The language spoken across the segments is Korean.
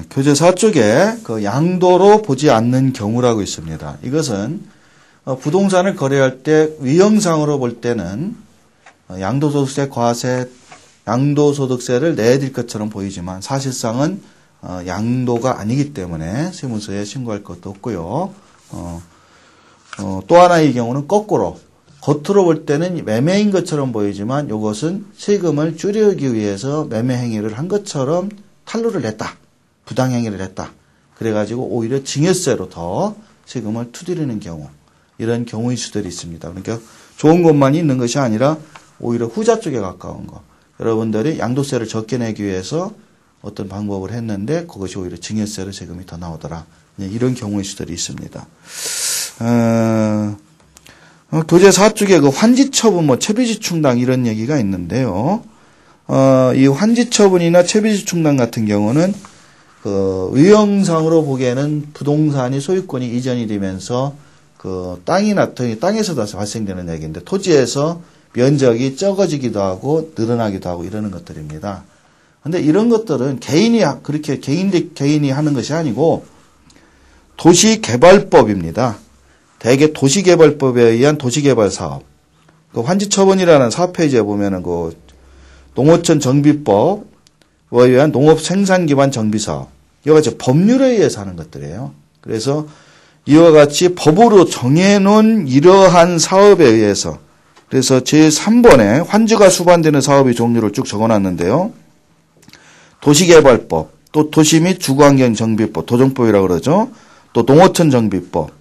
교재 4쪽에 그 양도로 보지 않는 경우라고 있습니다. 이것은 부동산을 거래할 때 위형상으로 볼 때는 양도소득세, 과세, 양도소득세를 내야 될 것처럼 보이지만 사실상은 양도가 아니기 때문에 세무서에 신고할 것도 없고요. 또 하나의 경우는 거꾸로 겉으로 볼 때는 매매인 것처럼 보이지만 이것은 세금을 줄이기 위해서 매매 행위를 한 것처럼 탈루를 냈다. 부당행위를 했다. 그래가지고 오히려 증여세로 더 세금을 투들이는 경우, 이런 경우의 수들이 있습니다. 그러니까 좋은 것만이 있는 것이 아니라 오히려 후자 쪽에 가까운 거. 여러분들이 양도세를 적게 내기 위해서 어떤 방법을 했는데 그것이 오히려 증여세로 세금이 더 나오더라. 이런 경우의 수들이 있습니다. 교재 4쪽에 그 환지처분, 채비지 충당 이런 얘기가 있는데요. 이 환지처분이나 채비지 충당 같은 경우는 그 위형상으로 보기에는 부동산이 소유권이 이전이 되면서 그 땅에서 발생되는 얘기인데 토지에서 면적이 적어지기도 하고 늘어나기도 하고 이러는 것들입니다. 근데 이런 것들은 그렇게 개인이 하는 것이 아니고 도시개발법입니다. 대개 도시개발법에 의한 도시개발 사업. 그 환지처분이라는 4페이지에 보면은 그 농어촌 정비법에 의한 농업 생산 기반 정비 사업. 이와 같이 법률에 의해서 하는 것들이에요. 그래서 이와 같이 법으로 정해놓은 이러한 사업에 의해서 그래서 제3번에 환지가 수반되는 사업의 종류를 쭉 적어놨는데요. 도시개발법, 또 도시 및 주거환경 정비법, 도정법이라고 그러죠. 또 농어촌 정비법,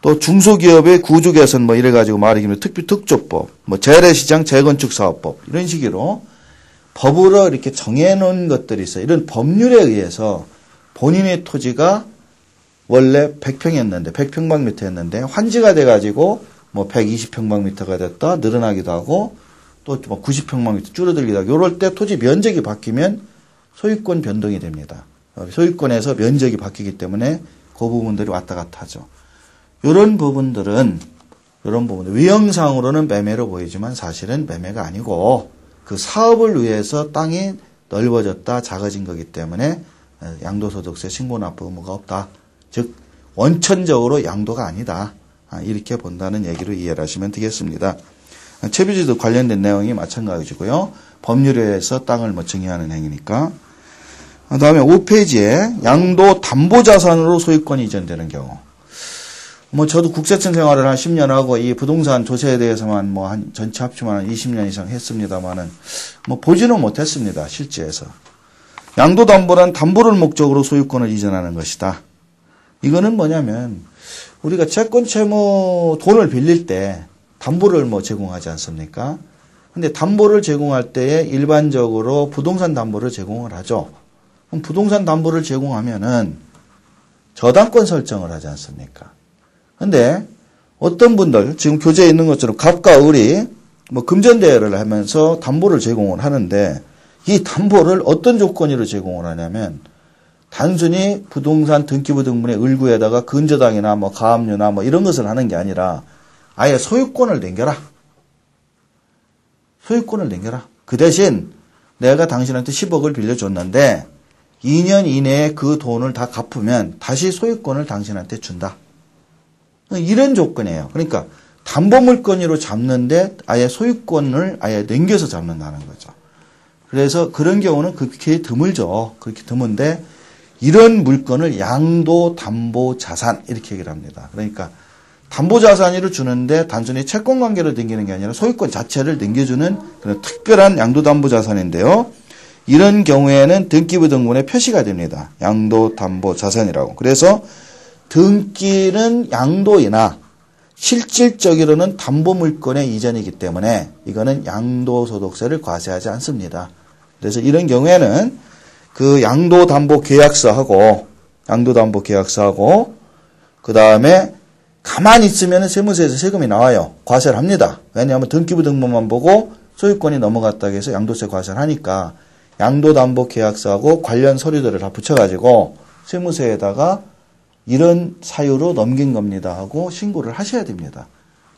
또 중소기업의 구조 개선 이래가지고 말하기는 특조법, 재래시장 재건축사업법 이런 식으로 법으로 이렇게 정해놓은 것들이 있어요. 이런 법률에 의해서 본인의 토지가 원래 100평이었는데 100평방미터였는데 환지가 돼가지고 120평방미터가 됐다 늘어나기도 하고 또 90평방미터 줄어들기도 하고 이럴 때 토지 면적이 바뀌면 소유권 변동이 됩니다. 소유권에서 면적이 바뀌기 때문에 그 부분들이 왔다 갔다 하죠. 이런 부분들은 위형상으로는 매매로 보이지만 사실은 매매가 아니고 그 사업을 위해서 땅이 넓어졌다 작아진 거기 때문에 양도소득세 신고납부 의무가 없다. 즉 원천적으로 양도가 아니다. 이렇게 본다는 얘기로 이해를 하시면 되겠습니다. 채비지도 관련된 내용이 마찬가지고요. 법률에 의해서 땅을 증여하는 행위니까. 다음에 5페이지에 양도 담보자산으로 소유권이 이전되는 경우. 저도 국세청 생활을 한 10년 하고 이 부동산 조세에 대해서만 전체 합치면 한 20년 이상 했습니다만은 보지는 못했습니다. 실제에서. 양도담보란 담보를 목적으로 소유권을 이전하는 것이다. 이거는 뭐냐면 우리가 채권 채무 돈을 빌릴 때 담보를 제공하지 않습니까? 근데 담보를 제공할 때에 일반적으로 부동산 담보를 제공을 하죠. 그럼 부동산 담보를 제공하면은 저당권 설정을 하지 않습니까? 근데 어떤 분들 지금 교재에 있는 것처럼 갑과 을이 금전대여를 하면서 담보를 제공을 하는데 이 담보를 어떤 조건으로 제공을 하냐면 단순히 부동산 등기부 등본의 을구에다가 근저당이나 가압류나 이런 것을 하는 게 아니라 아예 소유권을 남겨라. 소유권을 남겨라. 그 대신 내가 당신한테 10억을 빌려줬는데 2년 이내에 그 돈을 다 갚으면 다시 소유권을 당신한테 준다. 이런 조건이에요. 그러니까 담보물건으로 잡는데 아예 소유권을 아예 남겨서 잡는다는 거죠. 그래서 그런 경우는 그렇게 드물죠. 그렇게 드문데 이런 물건을 양도담보자산 이렇게 얘기를 합니다. 그러니까 담보자산으로 주는데 단순히 채권관계를 남기는 게 아니라 소유권 자체를 남겨주는 그런 특별한 양도담보자산인데요. 이런 경우에는 등기부 등본에 표시가 됩니다. 양도담보자산이라고. 그래서 등기는 양도이나 실질적으로는 담보물건의 이전이기 때문에 이거는 양도소득세를 과세하지 않습니다. 그래서 이런 경우에는 그 양도담보계약서하고 그 다음에 가만히 있으면 세무서에서 세금이 나와요. 과세를 합니다. 왜냐하면 등기부 등본만 보고 소유권이 넘어갔다고 해서 양도세 과세를 하니까 양도담보계약서하고 관련 서류들을 다 붙여가지고 세무서에다가 이런 사유로 넘긴 겁니다 하고 신고를 하셔야 됩니다.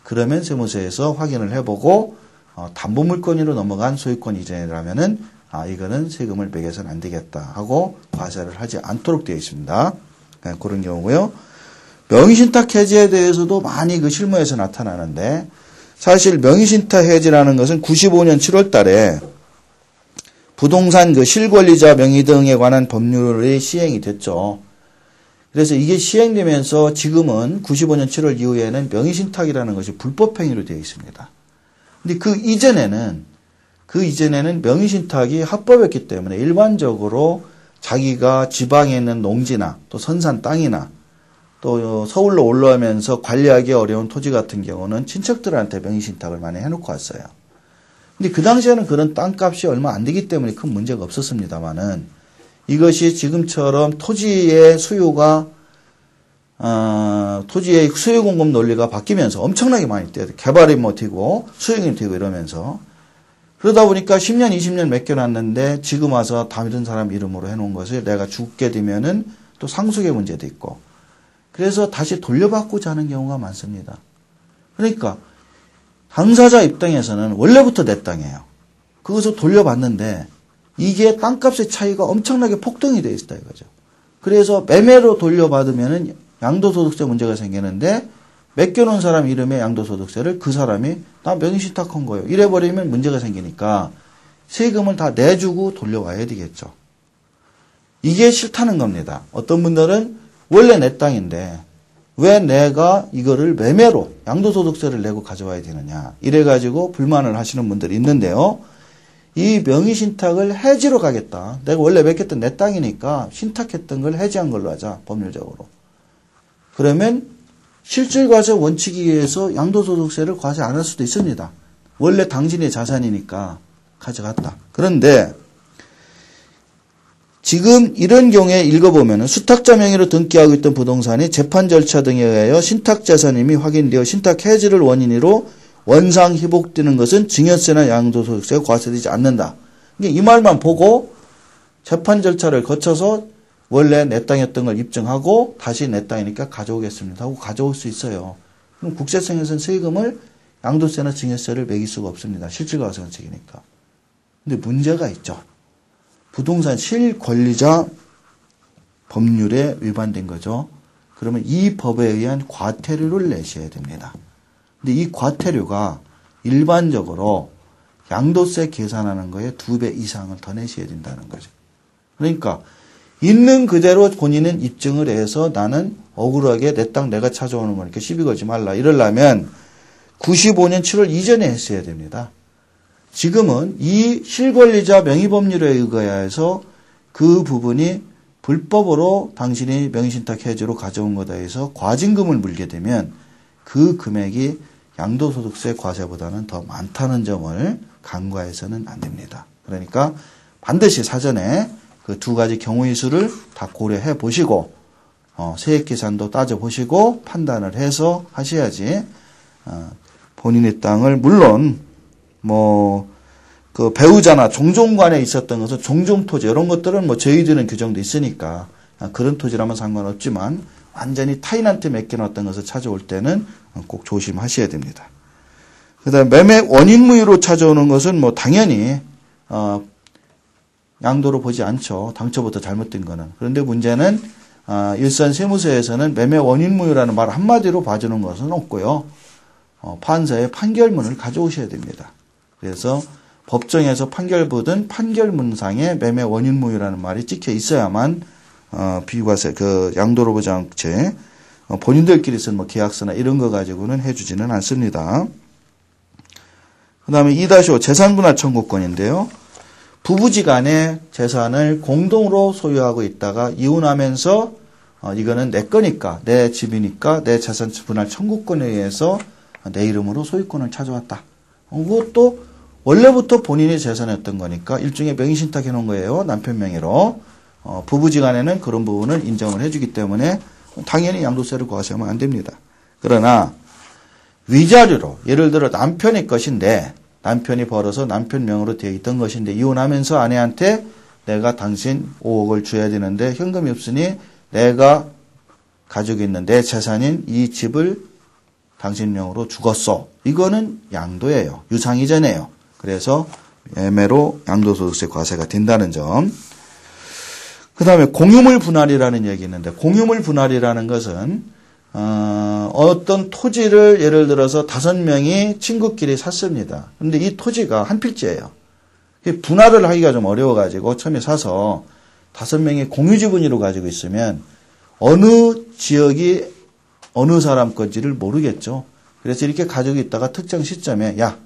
그러면 세무서에서 확인을 해보고 담보물건으로 넘어간 소유권 이전이라면은 이거는 세금을 매겨서는 안 되겠다 하고 과세를 하지 않도록 되어 있습니다. 그런 경우고요. 명의신탁 해지에 대해서도 많이 그 실무에서 나타나는데 사실 명의신탁 해지라는 것은 95년 7월 달에 부동산 그 실권리자 명의 등에 관한 법률이 시행이 됐죠. 그래서 이게 시행되면서 지금은 95년 7월 이후에는 명의신탁이라는 것이 불법행위로 되어 있습니다. 근데 그 이전에는 명의신탁이 합법했기 때문에 일반적으로 자기가 지방에 있는 농지나 또 선산 땅이나 또 서울로 올라오면서 관리하기 어려운 토지 같은 경우는 친척들한테 명의신탁을 많이 해놓고 왔어요. 근데 그 당시에는 그런 땅값이 얼마 안 되기 때문에 큰 문제가 없었습니다만은 이것이 지금처럼 토지의 수요 공급 논리가 바뀌면서 엄청나게 많이 뛰어요. 개발이 되고 수용이 되고 이러면서 그러다 보니까 10년, 20년 맡겨놨는데 지금 와서 다른 사람 이름으로 해놓은 것을 내가 죽게 되면은 또 상속의 문제도 있고 그래서 다시 돌려받고자 하는 경우가 많습니다. 그러니까 당사자 입장에서는 원래부터 내 땅이에요. 그것을 돌려받는데 이게 땅값의 차이가 엄청나게 폭등이 돼 있다 이거죠. 그래서 매매로 돌려받으면은 양도소득세 문제가 생기는데 맡겨놓은 사람 이름의 양도소득세를 그 사람이 나 명의신탁한 거예요. 이래버리면 문제가 생기니까 세금을 다 내주고 돌려와야 되겠죠. 이게 싫다는 겁니다. 어떤 분들은 원래 내 땅인데 왜 내가 이거를 매매로 양도소득세를 내고 가져와야 되느냐 이래가지고 불만을 하시는 분들이 있는데요. 이 명의신탁을 해지로 가겠다. 내가 원래 맡겼던 내 땅이니까 신탁했던 걸 해지한 걸로 하자. 법률적으로. 그러면 실질과세 원칙에 의해서 양도소득세를 과세 안 할 수도 있습니다. 원래 당신의 자산이니까 가져갔다. 그런데 지금 이런 경우에 읽어보면 수탁자 명의로 등기하고 있던 부동산이 재판 절차 등에 의하여 신탁자산임이 확인되어 신탁 해지를 원인으로 원상 회복되는 것은 증여세나 양도소득세가 과세되지 않는다. 이 말만 보고 재판 절차를 거쳐서 원래 내 땅이었던 걸 입증하고 다시 내 땅이니까 가져오겠습니다 하고 가져올 수 있어요. 그럼 국세청에서는 세금을 양도세나 증여세를 매길 수가 없습니다. 실질과세 원칙이니까. 근데 문제가 있죠. 부동산 실권리자 법률에 위반된 거죠. 그러면 이 법에 의한 과태료를 내셔야 됩니다. 근데 이 과태료가 일반적으로 양도세 계산하는 거에 2배 이상을 더 내셔야 된다는 거죠. 그러니까 있는 그대로 본인은 입증을 해서 나는 억울하게 내 땅 내가 찾아오는 거니까 시비 걸지 말라. 이러려면 95년 7월 이전에 했어야 됩니다. 지금은 이 실권리자 명의법률에 의거해서 그 부분이 불법으로 당신이 명의신탁 해지로 가져온 거다 해서 과징금을 물게 되면 그 금액이 양도소득세 과세보다는 더 많다는 점을 간과해서는 안 됩니다. 그러니까 반드시 사전에 그 두 가지 경우의 수를 다 고려해 보시고 세액계산도 따져보시고 판단을 해서 하셔야지 본인의 땅을 물론 그 배우자나 종종간에 있었던 것은 종종토지 이런 것들은 저희들은 규정도 있으니까 그런 토지라면 상관없지만 완전히 타인한테 맡겨놨던 것을 찾아올 때는 꼭 조심하셔야 됩니다. 그다음 매매 원인무효로 찾아오는 것은 당연히 양도로 보지 않죠. 당초부터 잘못된 거는. 그런데 문제는 일선 세무서에서는 매매 원인무효라는 말 한마디로 봐주는 것은 없고요. 판사의 판결문을 가져오셔야 됩니다. 그래서 법정에서 판결부든 판결문상에 매매 원인무효라는 말이 찍혀 있어야만 비과세 양도로 보지 않채 본인들끼리 쓴 계약서나 이런 거 가지고는 해주지는 않습니다. 그 다음에 2-5 재산분할 청구권인데요. 부부지간에 재산을 공동으로 소유하고 있다가 이혼하면서 이거는 내 거니까 내 집이니까 내 재산 분할 청구권에 의해서 내 이름으로 소유권을 찾아왔다. 그것도 원래부터 본인의 재산이었던 거니까 일종의 명의신탁 해놓은 거예요. 남편 명의로. 부부지간에는 그런 부분을 인정을 해주기 때문에 당연히 양도세를 과세하면 안 됩니다. 그러나 위자료로 예를 들어 남편의 것인데 남편이 벌어서 남편 명으로 되어 있던 것인데 이혼하면서 아내한테 내가 당신 5억을 줘야 되는데 현금이 없으니 내가 가지고 있는 내 재산인 이 집을 당신 명으로 주었어. 이거는 양도예요. 유상이전이에요. 그래서 매매로 양도소득세 과세가 된다는 점. 그 다음에 공유물 분할이라는 얘기 있는데, 공유물 분할이라는 것은 어떤 토지를 예를 들어서 5명이 친구끼리 샀습니다. 그런데 이 토지가 한 필지예요. 분할을 하기가 좀 어려워가지고 처음에 사서 5명이 공유 지분으로 가지고 있으면 어느 지역이 어느 사람 건지를 모르겠죠. 그래서 이렇게 가지고 있다가 특정 시점에 야,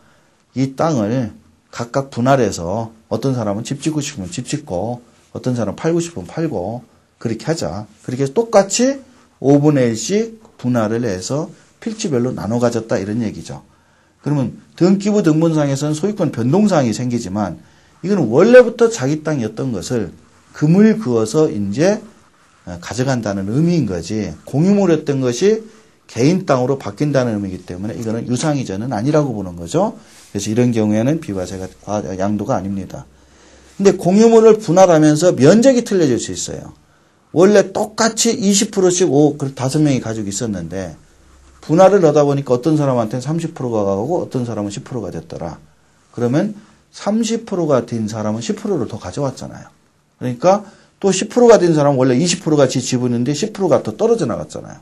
이 땅을 각각 분할해서 어떤 사람은 집 짓고 싶으면 집 짓고 어떤 사람은 팔고 싶으면 팔고 그렇게 하자. 그렇게 해서 똑같이 5분의 1씩 분할을 해서 필지별로 나눠 가졌다 이런 얘기죠. 그러면 등기부 등본상에서는 소유권 변동사항이 생기지만 이거는 원래부터 자기 땅이었던 것을 금을 그어서 이제 가져간다는 의미인 거지 공유물이었던 것이 개인 땅으로 바뀐다는 의미이기 때문에 이거는 유상이전은 아니라고 보는 거죠. 그래서 이런 경우에는 비과세가 양도가 아닙니다. 근데 공유물을 분할하면서 면적이 틀려질 수 있어요. 원래 똑같이 20%씩 5명이 가지고 있었는데 분할을 하다 보니까 어떤 사람한테는 30%가 가고 어떤 사람은 10%가 됐더라. 그러면 30%가 된 사람은 10%를 더 가져왔잖아요. 그러니까 또 10%가 된 사람은 원래 20%가 지 지분인데 10%가 더 떨어져 나갔잖아요.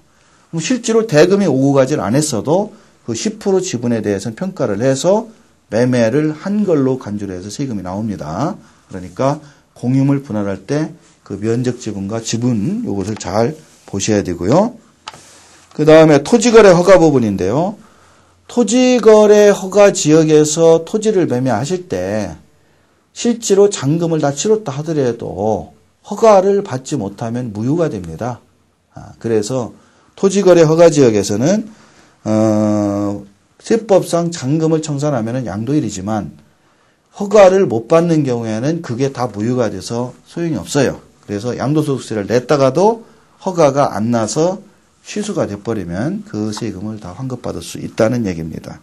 그럼 실제로 대금이 오고 가지를 안 했어도 그 10% 지분에 대해서는 평가를 해서 매매를 한 걸로 간주를 해서 세금이 나옵니다. 그러니까 공유물 분할할 때 그 면적 지분과 지분 이것을 잘 보셔야 되고요. 그 다음에 토지거래 허가 부분인데요. 토지거래 허가 지역에서 토지를 매매하실 때 실제로 잔금을 다 치렀다 하더라도 허가를 받지 못하면 무효가 됩니다. 그래서 토지거래 허가 지역에서는 세법상 잔금을 청산하면 양도일이지만 허가를 못 받는 경우에는 그게 다 무효가 돼서 소용이 없어요. 그래서 양도소득세를 냈다가도 허가가 안 나서 취소가 돼버리면 그 세금을 다 환급받을 수 있다는 얘기입니다.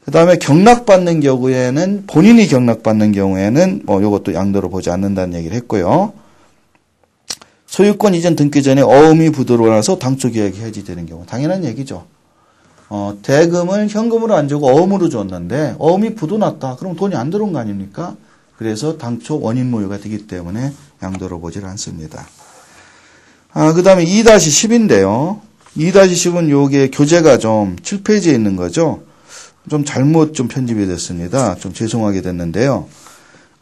그 다음에 경락받는 경우에는 본인이 경락받는 경우에는 이것도 양도로 보지 않는다는 얘기를 했고요. 소유권 이전 등기 전에 어음이 부들어나서 당초 계약이 해지되는 경우 당연한 얘기죠. 대금을 현금으로 안 주고 어음으로 줬는데 어음이 부도났다. 그럼 돈이 안 들어온 거 아닙니까? 그래서 당초 원인 모유가 되기 때문에 양도로 보질 않습니다. 그 다음에 2-10인데요. 2-10은 요게 교재가 좀 7페이지에 있는 거죠. 좀 잘못 좀 편집이 됐습니다. 좀 죄송하게 됐는데요.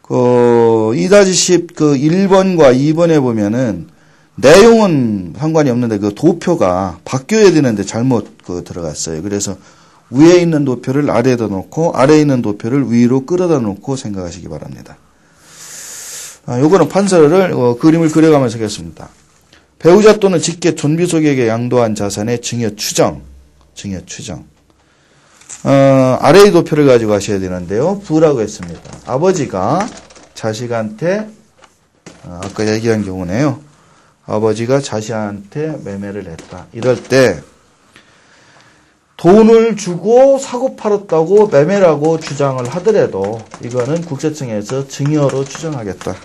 2-10 1번과 2번에 보면은 내용은 상관이 없는데 그 도표가 바뀌어야 되는데 잘못 들어갔어요. 그래서 위에 있는 도표를 아래에다 놓고 아래에 있는 도표를 위로 끌어다 놓고 생각하시기 바랍니다. 요거는 판서를 그림을 그려가면서 하겠습니다. 배우자 또는 직계 존비속에게 양도한 자산의 증여 추정. 아래의 도표를 가지고 하셔야 되는데요. 부라고 했습니다. 아버지가 자식한테 아까 얘기한 경우네요. 아버지가 자식한테 매매를 했다. 이럴 때 돈을 주고 사고 팔았다고 매매라고 주장을 하더라도 이거는 국세청에서 증여로 추정하겠다.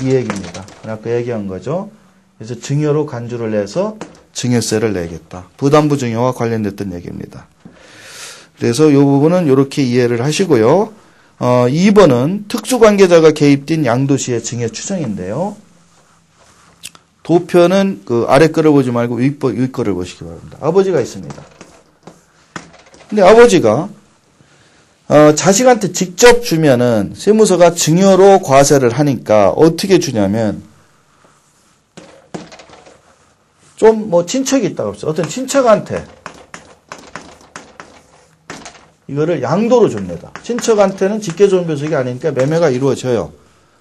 이 얘기입니다. 아까 얘기한 거죠. 그래서 증여로 간주를 해서 증여세를 내겠다. 부담부 증여와 관련됐던 얘기입니다. 그래서 이 부분은 이렇게 이해를 하시고요. 2번은 특수관계자가 개입된 양도시의 증여 추정인데요. 도표는 그 아래 거를 보지 말고 위 거를 보시기 바랍니다. 아버지가 있습니다. 근데 아버지가 자식한테 직접 주면은 세무서가 증여로 과세를 하니까 어떻게 주냐면 좀 친척이 있다고 합시다. 어떤 친척한테 이거를 양도로 줍니다. 친척한테는 직계존비속이 아니니까 매매가 이루어져요.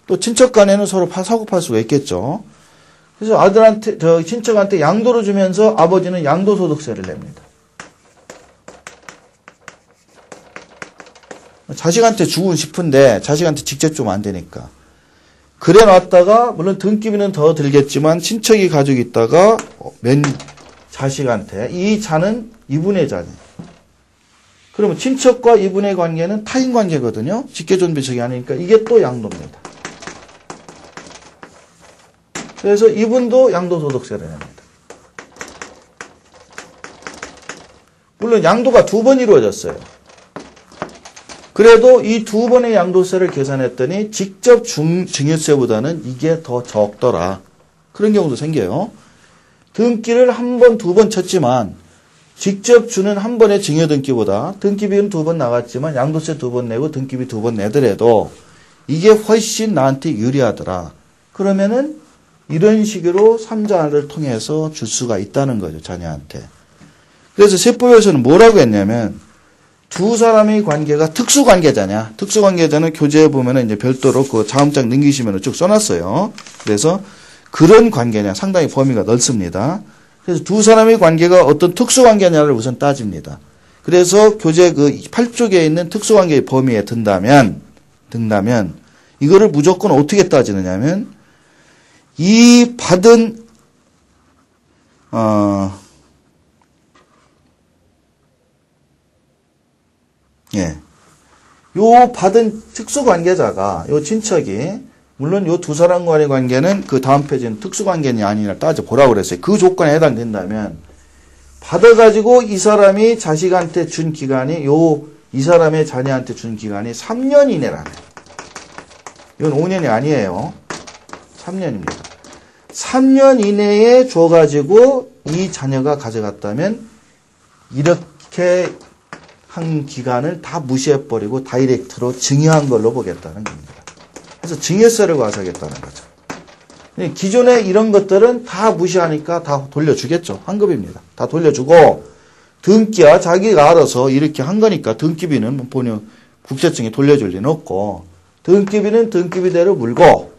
또 친척 간에는 서로 사고 팔 수가 있겠죠. 그래서 아들한테, 친척한테 양도로 주면서 아버지는 양도소득세를 냅니다. 자식한테 주고 싶은데 자식한테 직접 주면 안 되니까. 그래 놨다가 물론 등기비는 더 들겠지만 친척이 가지고 있다가 자식한테 이 자는 이분의 자네. 그러면 친척과 이분의 관계는 타인 관계거든요. 직계존비속이 아니니까 이게 또 양도입니다. 그래서 이분도 양도소득세를 냅니다. 물론 양도가 2번 이루어졌어요. 그래도 이 두 번의 양도세를 계산했더니 직접 증여세보다는 이게 더 적더라. 그런 경우도 생겨요. 등기를 한 번, 두 번 쳤지만 직접 주는 한 번의 증여등기보다 등기비는 두 번 나갔지만 양도세 두 번 내고 등기비 두 번 내더라도 이게 훨씬 나한테 유리하더라. 그러면은 이런 식으로 삼자를 통해서 줄 수가 있다는 거죠, 자녀한테. 그래서 세법에서는 뭐라고 했냐면 두 사람의 관계가 특수관계자냐. 특수관계자는 교재에 보면은 이제 별도로 그 자음장 넘기시면 쭉 써놨어요. 그래서 그런 관계냐. 상당히 범위가 넓습니다. 그래서 두 사람의 관계가 어떤 특수관계냐를 우선 따집니다. 그래서 교재 그 8쪽에 있는 특수관계의 범위에 든다면 이거를 무조건 어떻게 따지느냐면 이 받은 요 받은 특수관계자가 요 친척이 물론 요 두 사람 간의 관계는 그 다음 페이지는 특수관계냐 아니냐 따져보라고 그랬어요. 그 조건에 해당된다면 받아가지고 이 사람이 자식한테 준 기간이 이 사람의 자녀한테 준 기간이 3년 이내라네. 이건 5년이 아니에요. 3년입니다. 3년 이내에 줘가지고 이 자녀가 가져갔다면 이렇게 한 기간을 다 무시해버리고 다이렉트로 증여한 걸로 보겠다는 겁니다. 그래서 증여세를 과세하겠다는 거죠. 기존에 이런 것들은 다 무시하니까 다 돌려주겠죠. 환급입니다. 다 돌려주고 등기야 자기가 알아서 이렇게 한 거니까 등기비는 본인 국세청에 돌려줄 리는 없고 등기비는 등기비대로 물고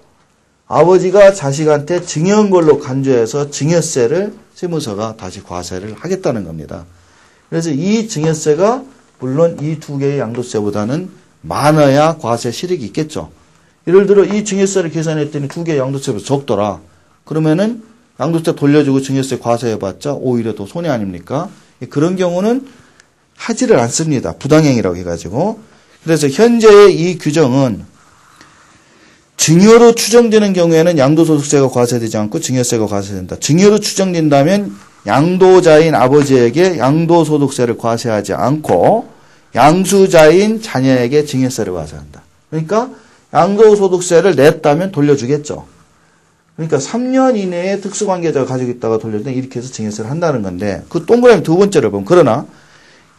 아버지가 자식한테 증여한 걸로 간주해서 증여세를 세무서가 다시 과세를 하겠다는 겁니다. 그래서 이 증여세가 물론 이 두 개의 양도세보다는 많아야 과세 실익이 있겠죠. 예를 들어 이 증여세를 계산했더니 두 개의 양도세보다 적더라. 그러면은 양도세 돌려주고 증여세 과세해봤자 오히려 더 손해 아닙니까? 그런 경우는 하지를 않습니다. 부당행위라고 해가지고. 그래서 현재의 이 규정은 증여로 추정되는 경우에는 양도소득세가 과세되지 않고 증여세가 과세된다. 증여로 추정된다면 양도자인 아버지에게 양도소득세를 과세하지 않고 양수자인 자녀에게 증여세를 과세한다. 그러니까 양도소득세를 냈다면 돌려주겠죠. 그러니까 3년 이내에 특수관계자가 가지고 있다가 돌려주면 이렇게 해서 증여세를 한다는 건데 그 동그라미 두 번째를 보면 그러나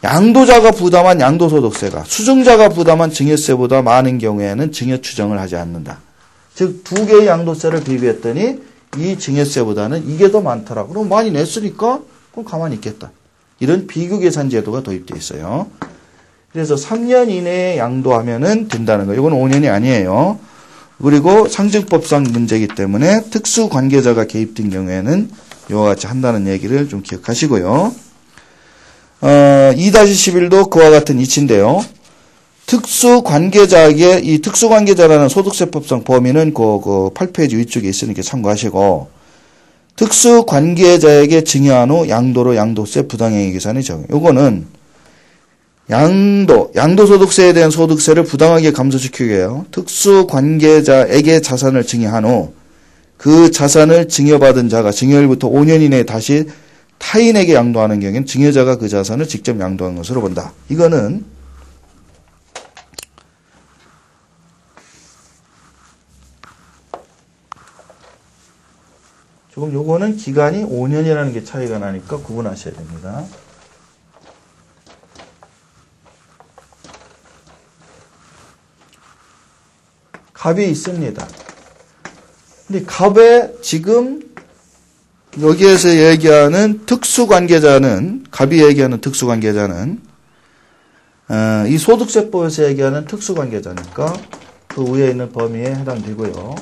양도자가 부담한 양도소득세가 수증자가 부담한 증여세보다 많은 경우에는 증여 추정을 하지 않는다. 즉 두 개의 양도세를 비교했더니 이 증여세보다는 이게 더 많더라. 그럼 많이 냈으니까 그럼 가만히 있겠다. 이런 비교 계산 제도가 도입되어 있어요. 그래서 3년 이내에 양도하면은 된다는 거예요. 이건 5년이 아니에요. 그리고 상증법상 문제이기 때문에 특수관계자가 개입된 경우에는 이와 같이 한다는 얘기를 좀 기억하시고요. 2-11도 그와 같은 이치인데요. 특수관계자에게 이 특수관계자라는 소득세법상 범위는 그 8페이지 위쪽에 있으니까 참고하시고 특수관계자에게 증여한 후 양도로 양도세 부당행위 계산이 적용. 요거는 양도소득세에 대한 소득세를 부당하게 감소시키기 위해요. 특수관계자에게 자산을 증여한 후 그 자산을 증여받은 자가 증여일부터 5년 이내에 다시 타인에게 양도하는 경우에는 증여자가 그 자산을 직접 양도한 것으로 본다. 이거는 조금 요거는 기간이 5년이라는 게 차이가 나니까 구분하셔야 됩니다. 갑이 있습니다. 근데 갑에 지금 여기에서 얘기하는 특수관계자는 갑이 얘기하는 특수관계자는 이 소득세법에서 얘기하는 특수관계자니까 그 위에 있는 범위에 해당되고요.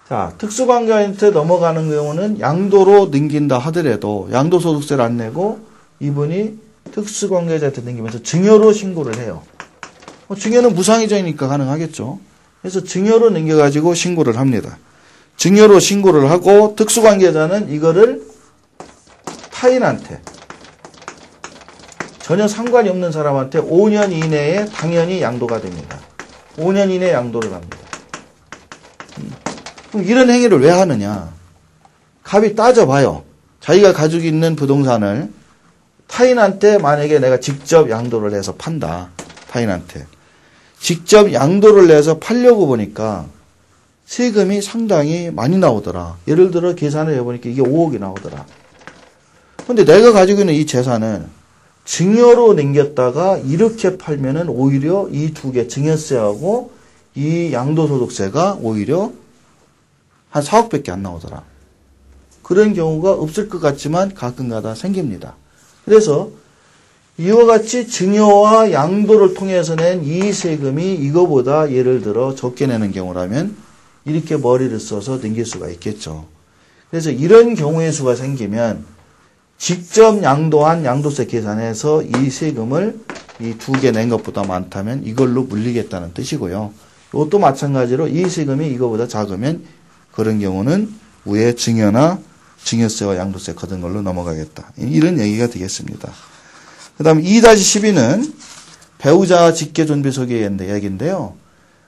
자, 특수관계자한테 넘어가는 경우는 양도로 넘긴다 하더라도 양도소득세를 안 내고 이분이 특수관계자한테 넘기면서 증여로 신고를 해요. 증여는 무상이자니까 가능하겠죠. 그래서 증여로 넘겨가지고 신고를 합니다. 증여로 신고를 하고 특수관계자는 이거를 타인한테 전혀 상관이 없는 사람한테 5년 이내에 당연히 양도가 됩니다. 5년 이내에 양도를 합니다. 그럼 이런 행위를 왜 하느냐? 갑이 따져봐요. 자기가 가지고 있는 부동산을 타인한테 만약에 내가 직접 양도를 해서 판다. 타인한테. 직접 양도를 내서 팔려고 보니까 세금이 상당히 많이 나오더라. 예를 들어 계산을 해보니까 이게 5억이 나오더라. 근데 내가 가지고 있는 이 재산을 증여로 남겼다가 이렇게 팔면은 오히려 이 두 개 증여세하고 이 양도소득세가 오히려 한 4억밖에 안 나오더라. 그런 경우가 없을 것 같지만 가끔가다 생깁니다. 그래서 이와 같이 증여와 양도를 통해서 낸 이 세금이 이거보다 예를 들어 적게 내는 경우라면 이렇게 머리를 써서 넘길 수가 있겠죠. 그래서 이런 경우의 수가 생기면 직접 양도한 양도세 계산해서 이 세금을 이 두 개 낸 것보다 많다면 이걸로 물리겠다는 뜻이고요. 이것도 마찬가지로 이 세금이 이거보다 작으면 그런 경우는 위에 증여나 증여세와 양도세 거둔 걸로 넘어가겠다. 이런 얘기가 되겠습니다. 그 다음 2-12는 배우자 직계존비속의 얘기인데요.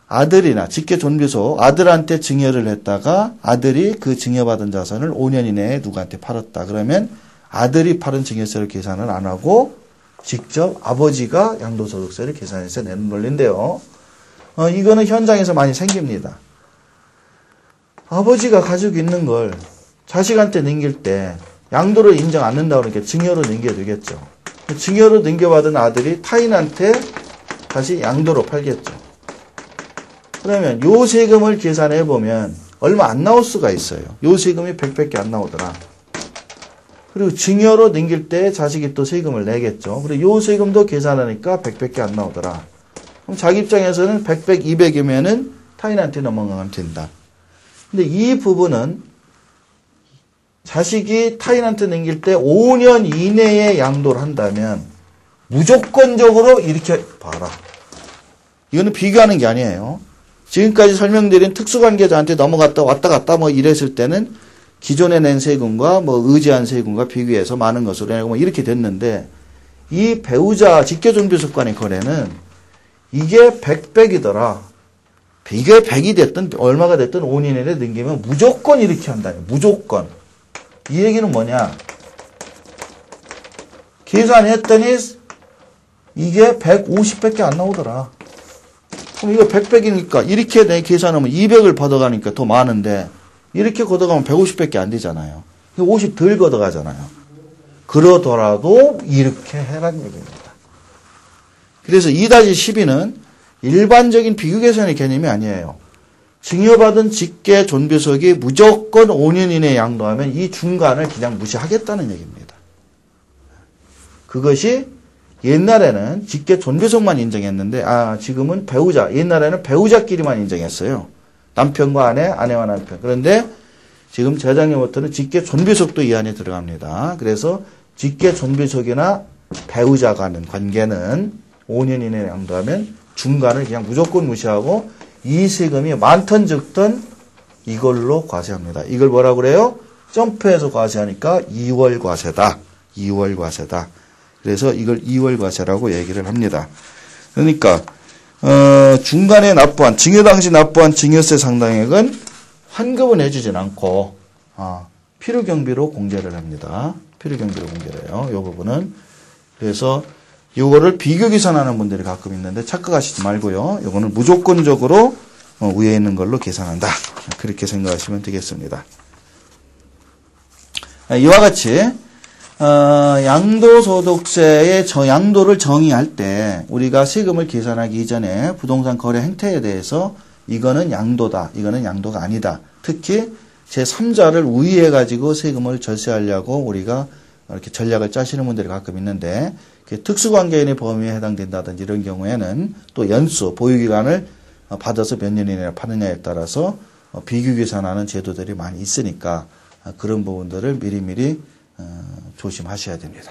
아들이나 직계존비속, 아들한테 증여를 했다가 아들이 그 증여받은 자산을 5년 이내에 누구한테 팔았다. 그러면 아들이 팔은 증여세를 계산을 안 하고 직접 아버지가 양도소득세를 계산해서 내는 논리인데요. 이거는 현장에서 많이 생깁니다. 아버지가 가지고 있는 걸 자식한테 넘길 때 양도를 인정 안 한다고 그러니까 증여로 넘겨야 되겠죠. 증여로 넘겨받은 아들이 타인한테 다시 양도로 팔겠죠. 그러면 요 세금을 계산해 보면 얼마 안 나올 수가 있어요. 요 세금이 100밖에 안 나오더라. 그리고 증여로 넘길 때 자식이 또 세금을 내겠죠. 그리고 요 세금도 계산하니까 100밖에 안 나오더라. 그럼 자기 입장에서는 100, 200이면은 타인한테 넘어가면 된다. 근데 이 부분은 자식이 타인한테 넘길 때 5년 이내에 양도를 한다면 무조건적으로 이렇게 봐라. 이거는 비교하는 게 아니에요. 지금까지 설명드린 특수관계자한테 넘어갔다 왔다 갔다 뭐 이랬을 때는 기존에 낸 세금과 뭐 의지한 세금과 비교해서 많은 것으로 내고 뭐 이렇게 됐는데 이 배우자 직계존비속 간의 거래는 이게 100이더라. 이게 100이 됐든 얼마가 됐든 5년 이내에 넘기면 무조건 이렇게 한다. 무조건. 이 얘기는 뭐냐? 계산했더니 이게 150밖에 안 나오더라. 그럼 이거 100이니까 이렇게 내 계산하면 200을 받아가니까 더 많은데 이렇게 걷어가면 150밖에 안 되잖아요. 50 덜 걷어가잖아요. 그러더라도 이렇게 해라는 얘기입니다. 그래서 2-12는 일반적인 비교계산의 개념이 아니에요. 증여받은 직계존비속이 무조건 5년 이내에 양도하면 이 중간을 그냥 무시하겠다는 얘기입니다. 그것이 옛날에는 직계존비속만 인정했는데 지금은 배우자, 옛날에는 배우자끼리만 인정했어요. 남편과 아내, 아내와 남편. 그런데 지금 재작년부터는 직계존비속도 이 안에 들어갑니다. 그래서 직계존비속이나 배우자 간의 관계는 5년 이내에 양도하면 중간을 그냥 무조건 무시하고 이 세금이 많든 적든 이걸로 과세합니다. 이걸 뭐라고 그래요? 점프해서 과세하니까 2월 과세다. 2월 과세다. 그래서 이걸 2월 과세라고 얘기를 합니다. 그러니까 중간에 납부한 증여 당시 납부한 증여세 상당액은 환급은 해주진 않고 필요경비로 공제를 합니다. 필요경비로 공제를 해요. 이 부분은. 그래서 이거를 비교 계산하는 분들이 가끔 있는데 착각하시지 말고요. 이거는 무조건적으로 위에 있는 걸로 계산한다. 그렇게 생각하시면 되겠습니다. 이와 같이 양도소득세의 양도를 정의할 때 우리가 세금을 계산하기 이전에 부동산 거래 행태에 대해서 이거는 양도다, 이거는 양도가 아니다. 특히 제3자를 우위해가지고 세금을 절세하려고 우리가 이렇게 전략을 짜시는 분들이 가끔 있는데 특수관계인의 범위에 해당된다든지 이런 경우에는 또 연수, 보유기간을 받아서 몇 년 이내에 파느냐에 따라서 비교계산하는 제도들이 많이 있으니까 그런 부분들을 미리미리 조심하셔야 됩니다.